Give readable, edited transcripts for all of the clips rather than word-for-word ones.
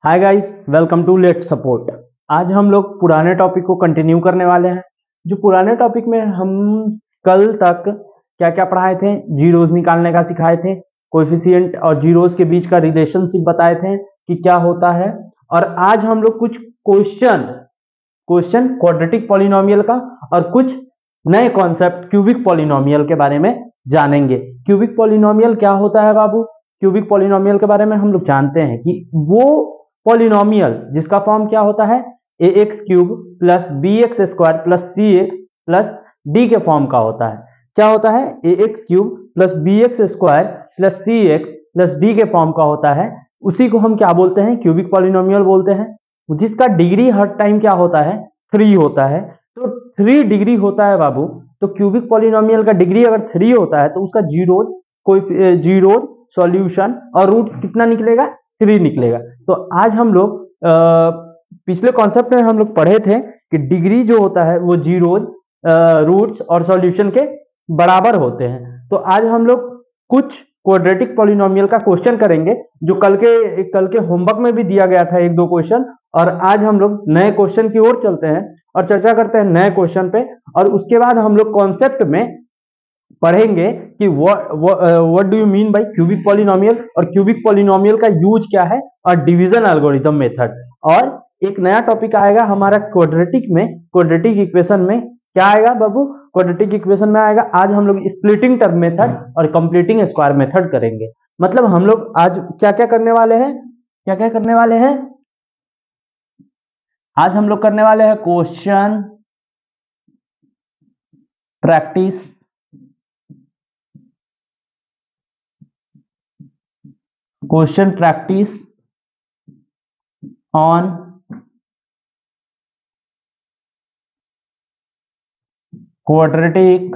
Hi guys, welcome to let support. आज हम लोग पुराने टॉपिक को कंटिन्यू करने वाले हैं। जो पुराने टॉपिक में हम कल तक क्या क्या पढ़ाए थे, जीरोज निकालने का सिखाए थे, कोएफिशिएंट और जीरोज के बीच का रिलेशनशिप बताए थे कि क्या होता है। और आज हम लोग कुछ क्वेश्चन क्वाड्रेटिक पॉलिनोमियल का और कुछ नए कॉन्सेप्ट क्यूबिक पॉलिनोमियल के बारे में जानेंगे। क्यूबिक पॉलिनोमियल क्या होता है बाबू? क्यूबिक पॉलिनोमियल के बारे में हम लोग जानते हैं कि वो पॉलिनोमियल जिसका फॉर्म क्या होता है, A x cube plus B x square plus C x plus D के फॉर्म का होता है। क्या होता है? A x cube plus B x square plus C x plus D के फॉर्म का होता है। उसी को हम क्या बोलते हैं? क्यूबिक पॉलिनोमियल बोलते हैं। जिसका डिग्री हर टाइम क्या होता है? 3 होता है। तो 3 डिग्री होता है बाबू। तो क्यूबिक पॉलिनोमियल का डिग्री अगर 3 होता है तो उसका जीरो सॉल्यूशन और रूट कितना निकलेगा? 3 निकलेगा। तो आज हम लोग पिछले कॉन्सेप्ट में हम लोग पढ़े थे कि डिग्री जो होता है वो जीरोज, रूट्स और सॉल्यूशन के बराबर होते हैं। तो आज हम लोग कुछ क्वाड्रेटिक पॉलिनोमियल का क्वेश्चन करेंगे जो कल के होमवर्क में भी दिया गया था, 1-2 क्वेश्चन। और आज हम लोग नए क्वेश्चन की ओर चलते हैं और चर्चा करते हैं नए क्वेश्चन पे। और उसके बाद हम लोग कॉन्सेप्ट में पढ़ेंगे कि what do you mean by cubic polynomial और क्यूबिक पॉलिनोमियल का यूज क्या है और डिवीजन एल्गोरिथम मेथड। और एक नया टॉपिक आएगा हमारा क्वाड्रेटिक इक्वेशन में। क्या आएगा बाबू? क्वाड्रेटिक इक्वेशन में आएगा आज हम लोग स्प्लिटिंग टर्म मेथड और कंप्लीटिंग स्क्वायर मेथड करेंगे। मतलब हम लोग आज क्या क्या करने वाले हैं? आज हम लोग करने वाले हैं question practice on quadratic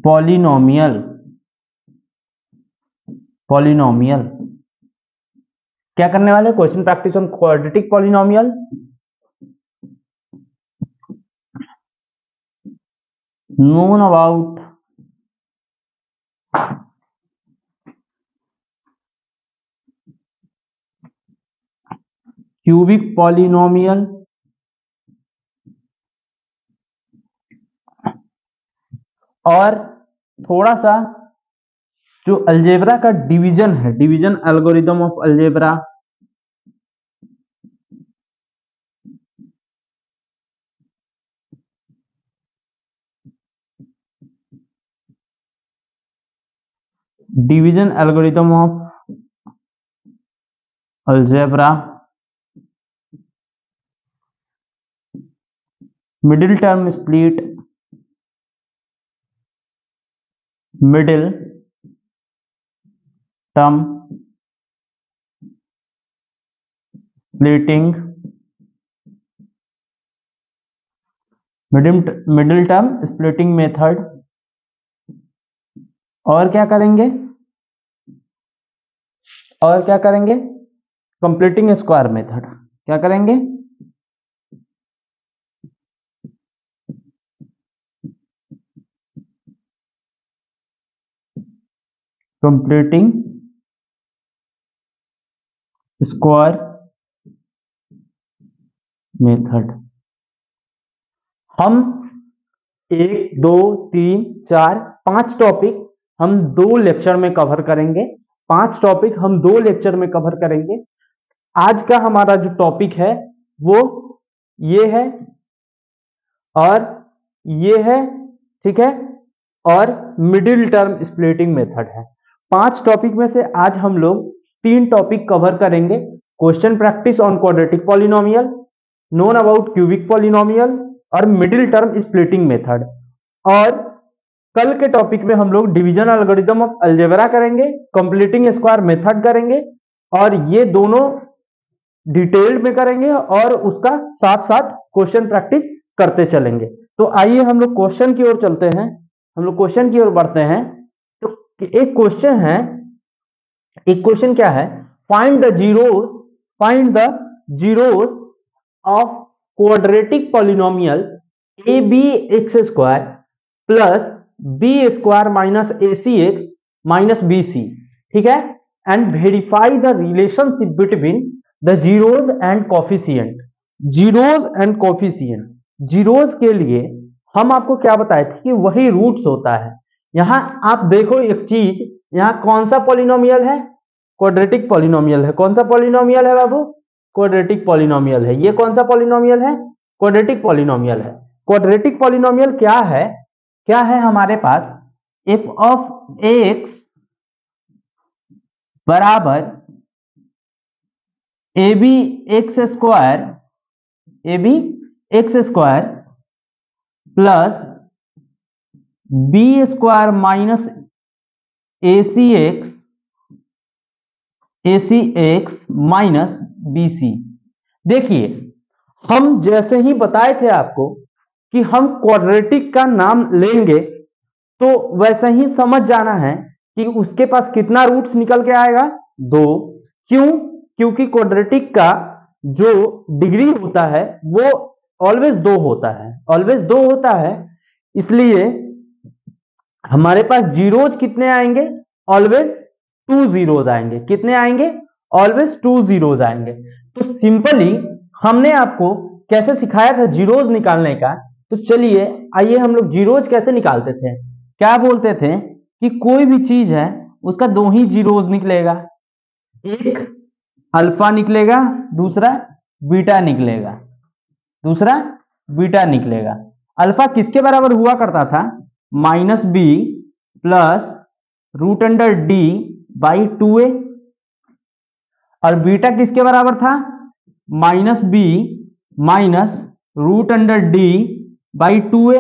polynomial. क्या करने वाले? Question practice on quadratic polynomial known about cubic polynomial और थोड़ा सा जो अलजेब्रा का डिवीजन है, division algorithm of algebra, division algorithm of algebra, middle term splitting middle term splitting method. और क्या करेंगे? Completing square method. क्या करेंगे? Completing square method. हम 1, 2, 3, 4, 5 टॉपिक हम 2 लेक्चर में कवर करेंगे। 5 टॉपिक हम 2 लेक्चर में कवर करेंगे। आज का हमारा जो टॉपिक है वो ये है और ये है, ठीक है। और मिडिल टर्म स्प्लिटिंग मेथड है। 5 टॉपिक में से आज हम लोग 3 टॉपिक कवर करेंगे। Question practice on quadratic polynomial, known about cubic polynomial और मिडिल टर्म स्प्लिटिंग मेथड। और कल के टॉपिक में हम लोग डिवीजन एल्गोरिथम ऑफ अलजेब्रा करेंगे, कंप्लीटिंग स्क्वायर मेथड करेंगे। और ये दोनों डिटेल्ड में करेंगे और उसका साथ साथ क्वेश्चन प्रैक्टिस करते चलेंगे। तो आइए हम लोग क्वेश्चन की ओर चलते हैं, हम लोग क्वेश्चन की ओर बढ़ते हैं। तो एक क्वेश्चन क्या है? Find the zeros of quadratic polynomial a b x square plus b square minus a c x minus b c. ठीक है, and verify the relationship between the zeros and coefficient. Zeros and coefficient, zeros के लिए हम आपको क्या बताए थे कि वही रूट्स होता है। यहां आप देखो एक चीज, यहां कौन सा पॉलिनोमियल है, क्वाड्रेटिक पॉलिनोमियल है। कौन सा पॉलिनोमियल है बाबू, क्वाड्रेटिक पॉलिनोमियल है। ये कौन सा पॉलिनोमियल है, क्वाड्रेटिक पॉलिनोमियल है। क्वाड्रेटिक पॉलिनोमियल क्या है, क्या है हमारे पास, f ऑफ x बराबर ab x square, ab x square plus b square minus ac x minus bc। देखिए हम जैसे ही बताए थे आपको कि हम क्वाड्रेटिक का नाम लेंगे तो वैसे ही समझ जाना है कि उसके पास कितना रूट्स निकल के आएगा, 2। क्यों, क्योंकि क्वाड्रेटिक का जो डिग्री होता है वो ऑलवेज 2 होता है, ऑलवेज 2 होता है। इसलिए हमारे पास जीरोज कितने आएंगे, ऑलवेज 2 जीरोज आएंगे। कितने आएंगे, ऑलवेज 2 जीरोज आएंगे। तो सिंपली हमने आपको कैसे सिखाया था जीरोज निकालने का, तो चलिए आइए हम लोग जीरोज कैसे निकालते थे। क्या बोलते थे कि कोई भी चीज है उसका 2 ही जीरोज निकलेगा, एक अल्फा निकलेगा, दूसरा बीटा निकलेगा, दूसरा बीटा निकलेगा। अल्फा किसके बराबर हुआ करता था, minus b plus root under d by 2a। और बीटा किसके बराबर था, minus b minus root under d by 2a।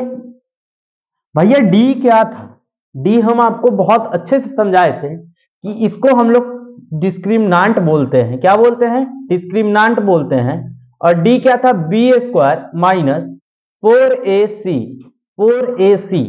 भैया डी क्या था, डी हम आपको बहुत अच्छे से समझाए थे कि इसको हम लोग डिस्क्रिमिनांट बोलते हैं। क्या बोलते हैं, डिस्क्रिमिनांट बोलते हैं। और डी क्या था, B square minus 4ac, 4ac।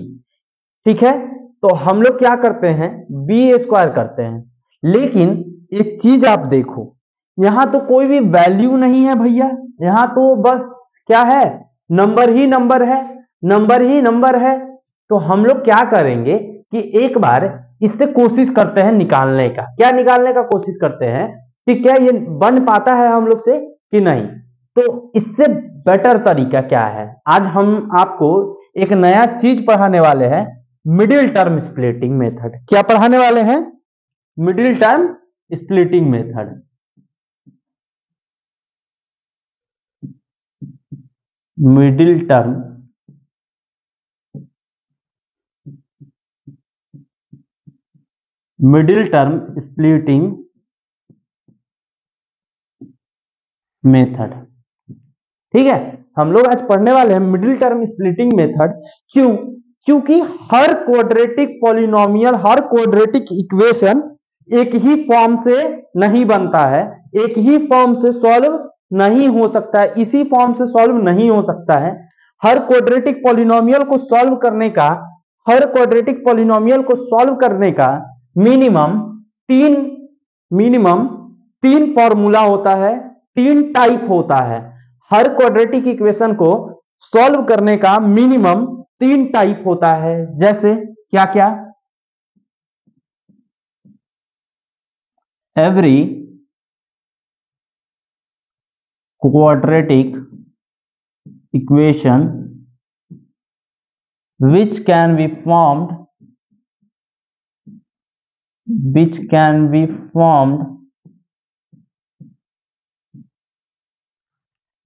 ठीक है, तो हम लोग क्या करते हैं, बी स्क्वायर करते हैं। लेकिन एक चीज आप देखो, यहां तो कोई भी वैल्यू नहीं है भैया, यहां तो बस क्या है, नंबर ही नंबर है, नंबर ही नंबर है। तो हम लोग क्या करेंगे कि एक बार इससे कोशिश करते हैं निकालने का। क्या निकालने का कोशिश करते हैं कि क्या ये बन पाता है हम लोग से कि नहीं। तो इससे बेटर तरीका क्या है, आज हम आपको एक नया चीज पढ़ाने वाले हैं, मिडिल टर्म स्प्लिटिंग मेथड। क्या पढ़ाने वाले हैं, middle term splitting method. Middle term splitting method. ठीक है, हम लोग आज पढ़ने वाले हैं मिडिल टर्म स्प्लिटिंग मेथड। क्यों, क्योंकि हर क्वाड्रेटिक पॉलिनोमियल, हर क्वाड्रेटिक इक्वेशन एक ही फॉर्म से नहीं बनता है, एक ही फॉर्म से सॉल्व नहीं हो सकता है, इसी फॉर्म से सॉल्व नहीं हो सकता है। हर क्वाड्रेटिक पॉलिनोमियल को सॉल्व करने का, हर क्वाड्रेटिक पॉलिनोमियल को सॉल्व करने का मिनिमम तीन फॉर्मूला होता है, 3 टाइप होता है। हर क्वाड्रेटिक इक्वेशन को सॉल्व करने का मिनिमम 3 टाइप होता है। जैसे क्या क्या, every quadratic equation which can be formed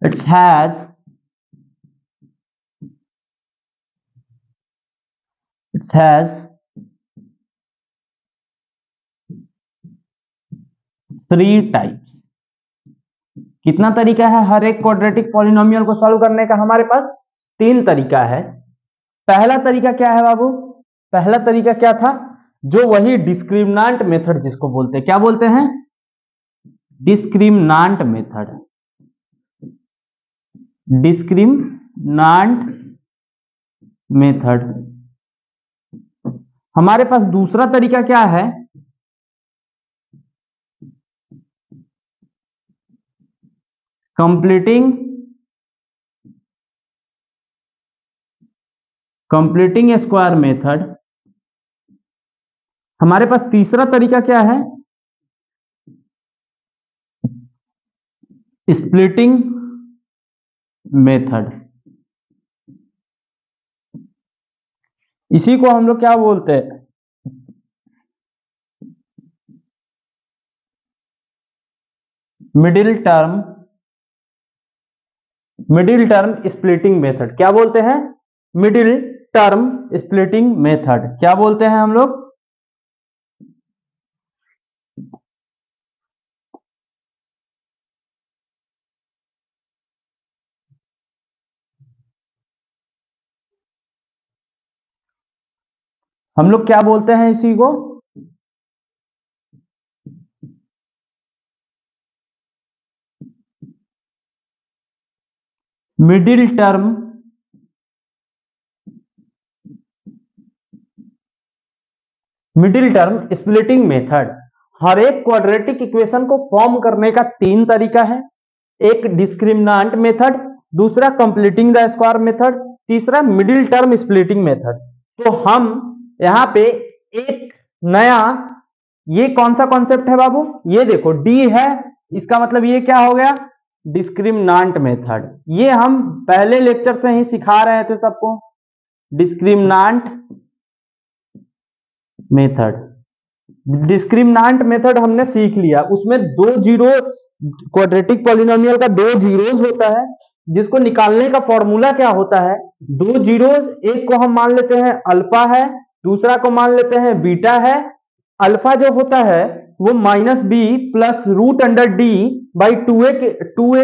it has three types। कितना तरीका है हर एक क्वाड्रेटिक पॉलिनोमियल को सॉल्व करने का, हमारे पास 3 तरीका है। पहला तरीका क्या है बाबू, पहला तरीका क्या था, जो वही डिस्क्रिमिनांट मेथड जिसको बोलते हैं। क्या बोलते हैं, डिस्क्रिमिनांट मेथड। डिस्क्रिमिनांट मेथड। हमारे पास दूसरा तरीका क्या है, कंप्लीटिंग स्क्वायर मेथड। हमारे पास तीसरा तरीका क्या है, स्प्लिटिंग मेथड, इसी को हम लोग क्या बोलते हैं, मिडिल टर्म स्प्लिटिंग मेथड। क्या बोलते हैं? Middle term splitting method. क्या बोलते हैं हम लोग? हम लोग क्या बोलते हैं इसी को? Middle term splitting method. हर एक क्वाड्रेटिक इक्वेशन को फॉर्म करने का 3 तरीका है। एक डिस्क्रिमिनेंट मेथड, दूसरा कंप्लीटिंग द स्क्वायर मेथड, तीसरा मिडिल टर्म स्प्लिटिंग मेथड। तो हम यहाँ पे एक नया, ये कौन सा कॉन्सेप्ट है बाबू? ये देखो डी है, इसका मतलब ये क्या हो गया? Discriminant method. ये हम पहले लेक्चर से ही सिखा रहे थे सबको, डिस्क्रिमिनेंट मेथड। डिस्क्रिमिनेंट मेथड हमने सीख लिया, उसमें 2 जीरो, क्वाड्रेटिक पॉलिनोमियल का 2 जीरोज होता है, जिसको निकालने का फॉर्मूला क्या होता है? 2 जीरोज, एक को हम मान लेते हैं अल्फा है, दूसरा को मान लेते हैं बीटा है। अल्फा जो होता है वो minus b plus root under d by 2a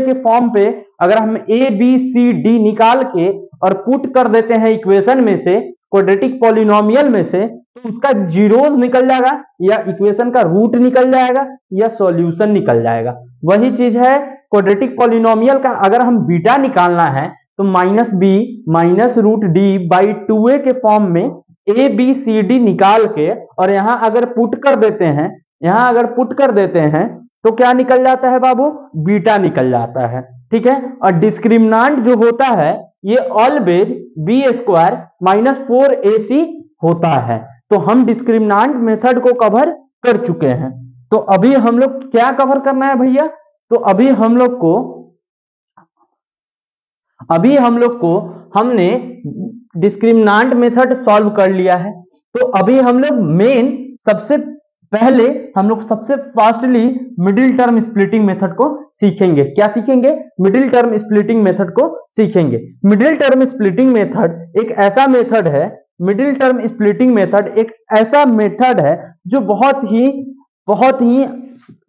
के फॉर्म पे अगर हम ए बी सी डी निकाल के और पुट कर देते हैं इक्वेशन में से, क्वाड्रेटिक पॉलिनोमियल में से, तो उसका जीरोज निकल जाएगा, या इक्वेशन का रूट निकल जाएगा, या सॉल्यूशन निकल जाएगा। वही चीज है क्वाड्रेटिक पॉलिनोमियल का। अगर हम बीटा निकालना है तो minus b minus root d by 2a के फॉर्म में ए बी सी डी निकाल के और यहां अगर पुट कर देते हैं, तो क्या निकल जाता है बाबू? बीटा निकल जाता है। ठीक है। और डिस्क्रिमिनेंट जो होता है ये always be square minus 4ac होता है। तो हम डिस्क्रिमिनेंट मेथड को कवर कर चुके हैं। तो अभी हम लोग क्या कवर करना है भैया? तो अभी हम लोग को हमने डिस्क्रिमिनेंट मेथड सॉल्व कर लिया है। तो अभी हम लोग सबसे fastly middle term splitting method को सीखेंगे। क्या सीखेंगे? मिडिल टर्म स्प्लिटिंग मेथड को सीखेंगे। मिडिल टर्म स्प्लिटिंग मेथड एक ऐसा मेथड है, जो बहुत ही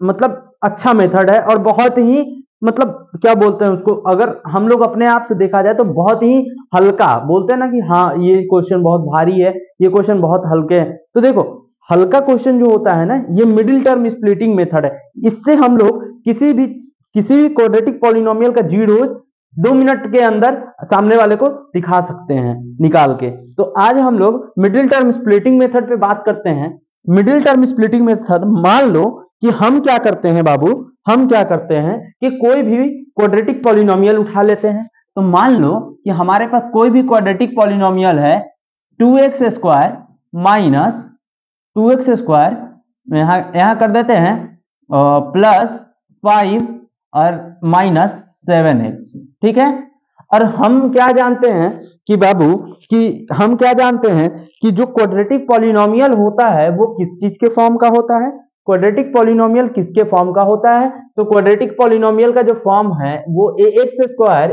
मतलब अच्छा मेथड है, और बहुत ही मतलब क्या बोलते हैं उसको, अगर हम लोग अपने आप से देखा जाए तो बहुत ही हल्का, बोलते हैं ना कि हाँ ये क्वेश्चन बहुत भारी है, ये क्वेश्चन बहुत हल्के हैं। तो देखो हल्का क्वेश्चन जो होता है ना, ये मिडिल टर्म स्प्लिटिंग मेथड है। इससे हम लोग किसी भी क्वाड्रेटिक पॉलिनोमियल का जीरोज 2 मिनट के अंदर सामने वाले को दिखा सकते हैं निकाल के। तो आज हम लोग मिडिल टर्म स्प्लिटिंग मेथड पे बात करते हैं। मिडिल टर्म स्प्लिटिंग मेथड, मान लो कि हम क्या करते हैं बाबू, हम क्या करते हैं कि कोई भी क्वाड्रेटिक पॉलिनोमियल उठा लेते हैं। तो मान लो कि हमारे पास कोई भी क्वाड्रेटिक पॉलिनोमियल है 2x square minus 2x square, यहाँ कर देते हैं प्लस 5 और माइनस 7x। ठीक है। और हम क्या जानते हैं कि बाबू कि जो क्वाड्रेटिक पॉलिनोमियल होता है वो किस चीज के फॉर्म का होता है? क्वाड्रेटिक पॉलिनोमियल किसके फॉर्म का होता है? तो क्वाड्रेटिक पॉलिनोमियल का जो फॉर्म है वो ax square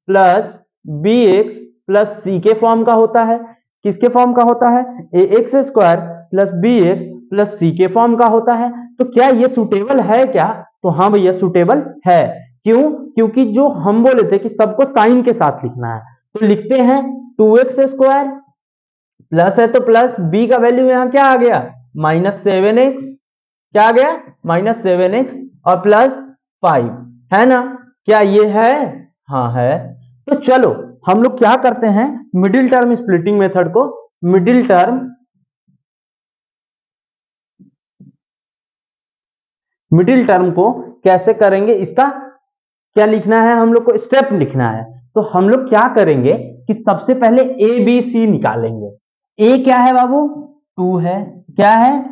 plus bx plus c के फॉर्म का होता है। किसके फॉर्म का होता है? ax square plus bx plus c के फॉर्म का होता है। तो क्या ये सुटेबल है क्या? तो हाँ भैया सुटेबल है। क्यों? क्योंकि जो हम बोले थे कि सबको साइन के साथ लिखना है, तो लिखते हैं 2x स्क्वायर प्लस है तो प्लस, b का वैल्यू यहाँ क्या आ गया? Minus 7x। क्या आ गया? माइनस 7x और प्लस 5, है ना? क्या ये है? हाँ है। तो चलो हम लोग क्या करते हैं, मिडिल टर्म स्प्लिटिंग मेथड को, मिडिल टर्म को कैसे करेंगे, इसका क्या लिखना है हम लोग को? स्टेप लिखना है। तो हम लोग क्या करेंगे कि सबसे पहले ए बी सी निकालेंगे। ए क्या है बाबू? 2 है। क्या है?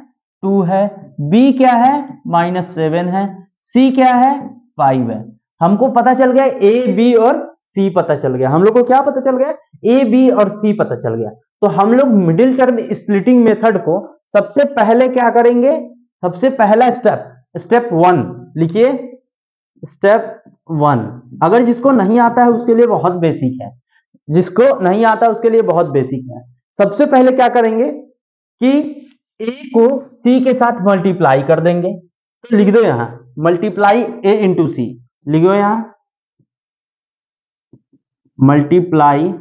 2 है। बी क्या है? माइनस 7 है। सी क्या है 5 है। हमको पता चल गया ए बी और सी पता चल गया। हम लोग को क्या पता चल गया ए बी और सी पता चल गया। तो हम लोग मिडिल टर्म स्प्लिटिंग मेथड को सबसे पहले क्या करेंगे, सबसे पहला स्टेप 1 लिखिए, स्टेप 1। अगर जिसको नहीं आता है उसके लिए बहुत बेसिक है, जिसको नहीं आता उसके लिए बहुत बेसिक है। सबसे पहले क्या करेंगे कि ए को सी के साथ मल्टीप्लाई कर देंगे। तो लिख दो यहां मल्टीप्लाई ए इंटू सी, लिख दो यहां मल्टीप्लाई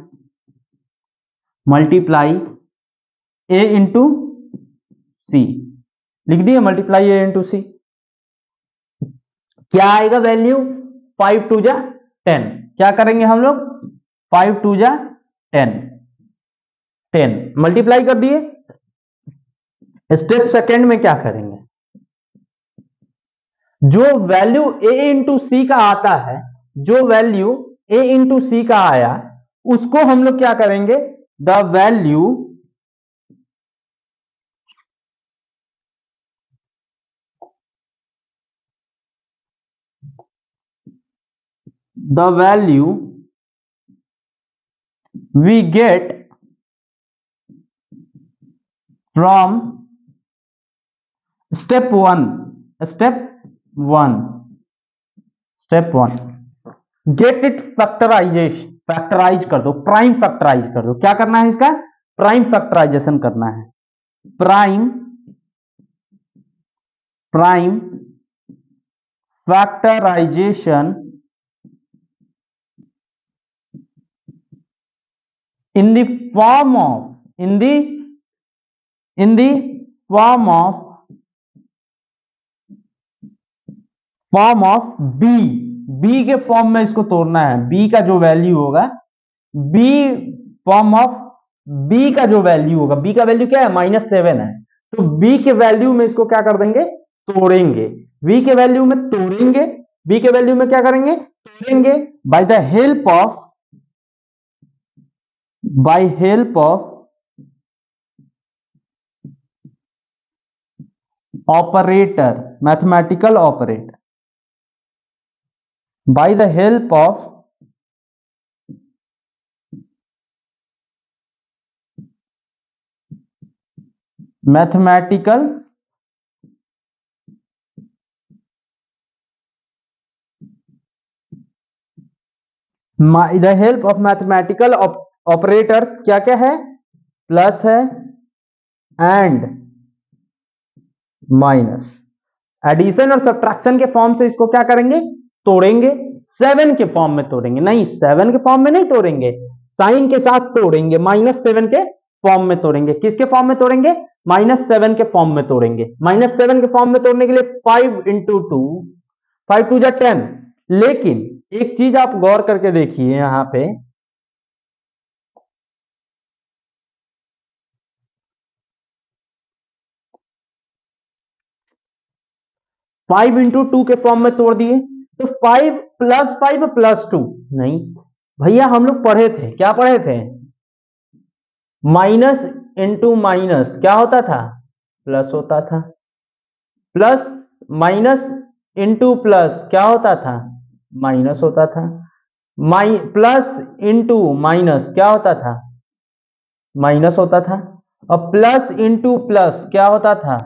ए इंटू सी, लिख दिए मल्टीप्लाई ए इंटू सी। क्या आएगा वैल्यू 5 2 जा 10। क्या करेंगे हम लोग 5 2 जा 10 मल्टीप्लाई कर दिए। स्टेप सेकेंड में क्या करेंगे, जो वैल्यू ए इंटू सी का आता है, जो वैल्यू ए इंटू सी का आया उसको हम लोग क्या करेंगे, the value we get from step 1 get it factorise कर दो, प्राइम फैक्टराइज कर दो। क्या करना है इसका प्राइम फैक्टराइजेशन करना है। Prime factorisation in the form of b के फॉर्म में इसको तोड़ना है। b का जो वैल्यू होगा, b फॉर्म ऑफ b का जो वैल्यू होगा, b का वैल्यू क्या है -7 है। तो b के वैल्यू में इसको क्या कर देंगे तोड़ेंगे, v के वैल्यू में तोड़ेंगे, b के वैल्यू में क्या करेंगे तोड़ेंगे by the help of operator, mathematical operator, by the help of mathematical operators, क्या क्या है प्लस है एंड माइनस, एडिशन और सब्ट्रैक्शन के फॉर्म से इसको क्या करेंगे तोड़ेंगे। 7 के फॉर्म में तोड़ेंगे, नहीं 7 के फॉर्म में नहीं तोड़ेंगे, साइन के साथ तोड़ेंगे, -7 के फॉर्म में तोड़ेंगे। किसके फॉर्म में तोड़ेंगे -7 के फॉर्म में तोड़ेंगे। -7 के फॉर्म में तोड़ने के लिए 5 इंटू 2 5 2 जा 10। लेकिन एक चीज आप गौर करके देखिए यहां पे, फाइव इंटू 2 के फॉर्म में तोड़ दिए तो 5 + 5 + 2, नहीं भैया हम लोग पढ़े थे, क्या पढ़े थे माइनस इंटू माइनस क्या होता था प्लस होता था, प्लस माइनस इंटू प्लस क्या होता था माइनस होता था, प्लस इंटू माइनस क्या होता था माइनस होता था, और प्लस इंटू प्लस क्या होता था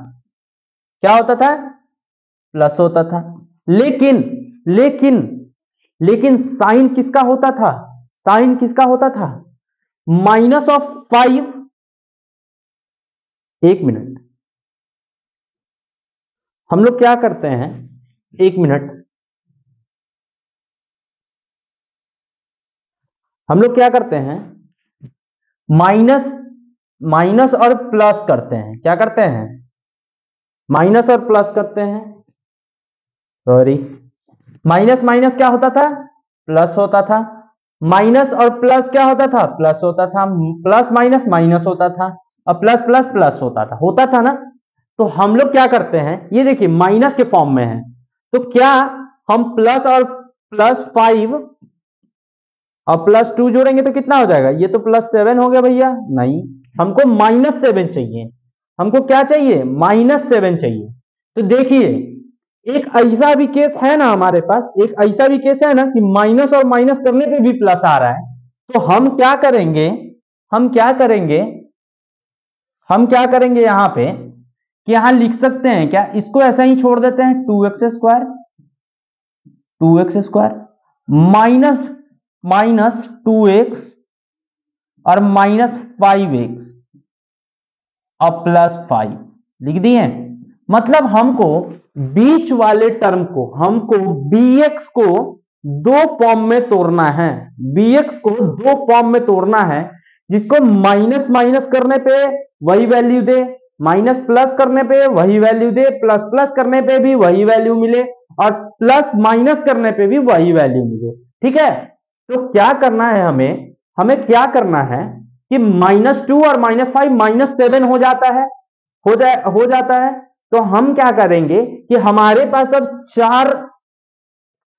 प्लस होता था। लेकिन साइन किसका होता था, साइन किसका होता था -5। एक मिनट, हम लोग क्या करते हैं, एक मिनट, हम लोग क्या करते हैं माइनस और प्लस करते हैं। क्या करते हैं माइनस और प्लस करते हैं, सॉरी माइनस माइनस क्या होता था प्लस होता था, माइनस और प्लस क्या होता था प्लस होता था, प्लस माइनस माइनस होता था, और प्लस प्लस प्लस होता था ना। तो हम लोग क्या करते हैं, ये देखिए माइनस के फॉर्म में है, तो क्या हम प्लस और +5 और +2 जोड़ेंगे तो कितना हो जाएगा, ये तो +7 हो गया भैया, नहीं हमको -7 चाहिए, हमको क्या चाहिए -7 चाहिए। तो देखिए एक ऐसा भी केस है ना हमारे पास, एक ऐसा भी केस है ना कि माइनस और माइनस करने पे भी प्लस आ रहा है, तो हम क्या करेंगे, हम क्या करेंगे, हम क्या करेंगे यहां पे कि यहां लिख सकते हैं क्या, इसको ऐसा ही छोड़ देते हैं 2x square minus minus 2x और माइनस 5x और प्लस 5 लिख दिए। मतलब हमको बीच वाले टर्म को, हमको bx को दो फॉर्म में तोड़ना है, bx को दो फॉर्म में तोड़ना है, जिसको माइनस माइनस करने पे वही वैल्यू दे, माइनस प्लस करने पे वही वैल्यू दे, प्लस प्लस करने पे भी वही वैल्यू मिले, और प्लस माइनस करने पे भी वही वैल्यू मिले। ठीक है, तो क्या करना है हमें, हमें क्या करना है कि -2 और -5 -7 हो जाता है, हो जाता है। तो हम क्या करेंगे कि हमारे पास अब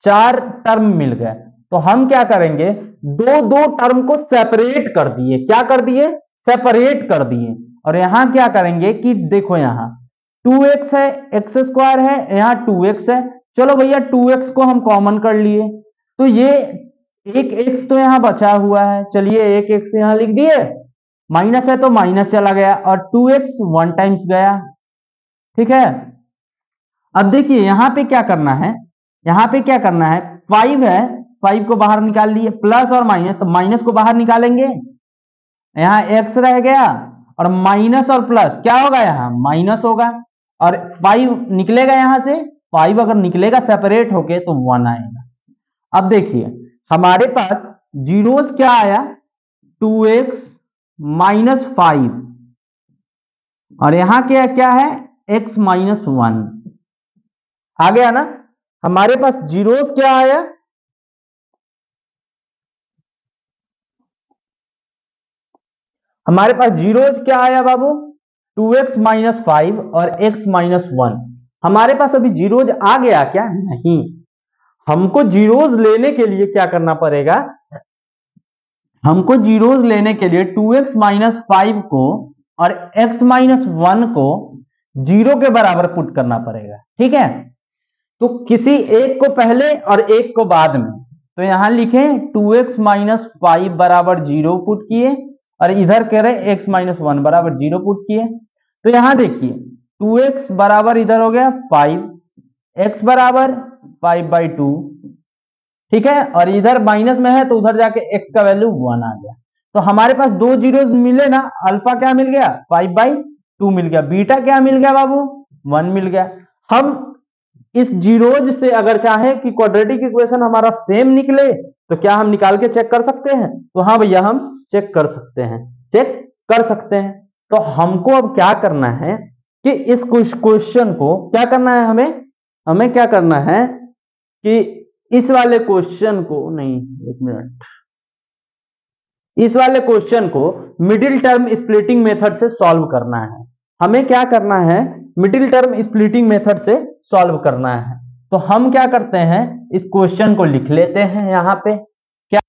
चार टर्म मिल गए, तो हम क्या करेंगे, दो दो टर्म को सेपरेट कर दिए, क्या कर दिए, सेपरेट कर दिए। और यहां क्या करेंगे कि देखो यहां 2x है, x स्क्वायर है, यहां 2x है, चलो भैया 2x को हम कॉमन कर लिए, तो ये एक x तो यहां बचा हुआ है, चलिए एक x यहां लिख दिए, माइनस है तो माइनस चला गया, और 2x 1 टाइम्स गया। ठीक है, अब देखिए यहां पे क्या करना है, यहां पे क्या करना है, 5 है, 5 को बाहर निकाल लिए, प्लस और माइनस, तो माइनस को बाहर निकालेंगे, यहां x रह गया, और माइनस और प्लस क्या होगा, यहां माइनस होगा, और 5 निकलेगा यहां से, 5 अगर निकलेगा सेपरेट होके तो 1 आएगा। अब देखिए हमारे पास जीरोस क्या आया, 2x -5, और यहां क्या क्या है, x -1 आ गया ना। हमारे पास जीरोस क्या आया, हमारे पास जीरोस क्या आया बाबू, 2x -5 और x -1। हमारे पास अभी जीरोज आ गया क्या, नहीं, हमको जीरोज लेने के लिए क्या करना पड़ेगा, हमको जीरोज लेने के लिए 2x -5 को और x -1 को जीरो के बराबर पुट करना पड़ेगा। ठीक है, तो किसी एक को पहले और एक को बाद में, तो यहां लिखें 2x -5 बराबर 0 पुट किए, और इधर कह रहे x -1 बराबर 0 पुट किए। तो यहां देखिए 2x बराबर इधर हो गया 5, x बराबर 5/2। ठीक है, और इधर माइनस में है तो उधर जाके x का वैल्यू 1 आ गया। तो हमारे पास दो जीरो मिले ना, अल्फा क्या मिल गया, 5/2 मिल गया, बीटा क्या मिल गया बाबू, 1 मिल गया। हम इस जीरोज से अगर चाहे कि क्वाड्रेटिक इक्वेशन हमारा सेम निकले तो क्या हम निकाल के चेक कर सकते हैं, तो हाँ भैया हम चेक कर सकते हैं, चेक कर सकते हैं। तो हमको अब क्या करना है कि इस क्वेश्चन को क्या करना है, हमें क्या करना है कि इस वाले क्वेश्चन को, नहीं एक मिनट, इस वाले क्वेश्चन को मिडिल टर्म स्प्लिटिंग मेथड से सॉल्व करना है। हमें क्या करना है, मिडिल टर्म स्प्लिटिंग मेथड से सॉल्व करना है। तो हम क्या करते हैं, इस क्वेश्चन को लिख लेते हैं यहां पे, क्या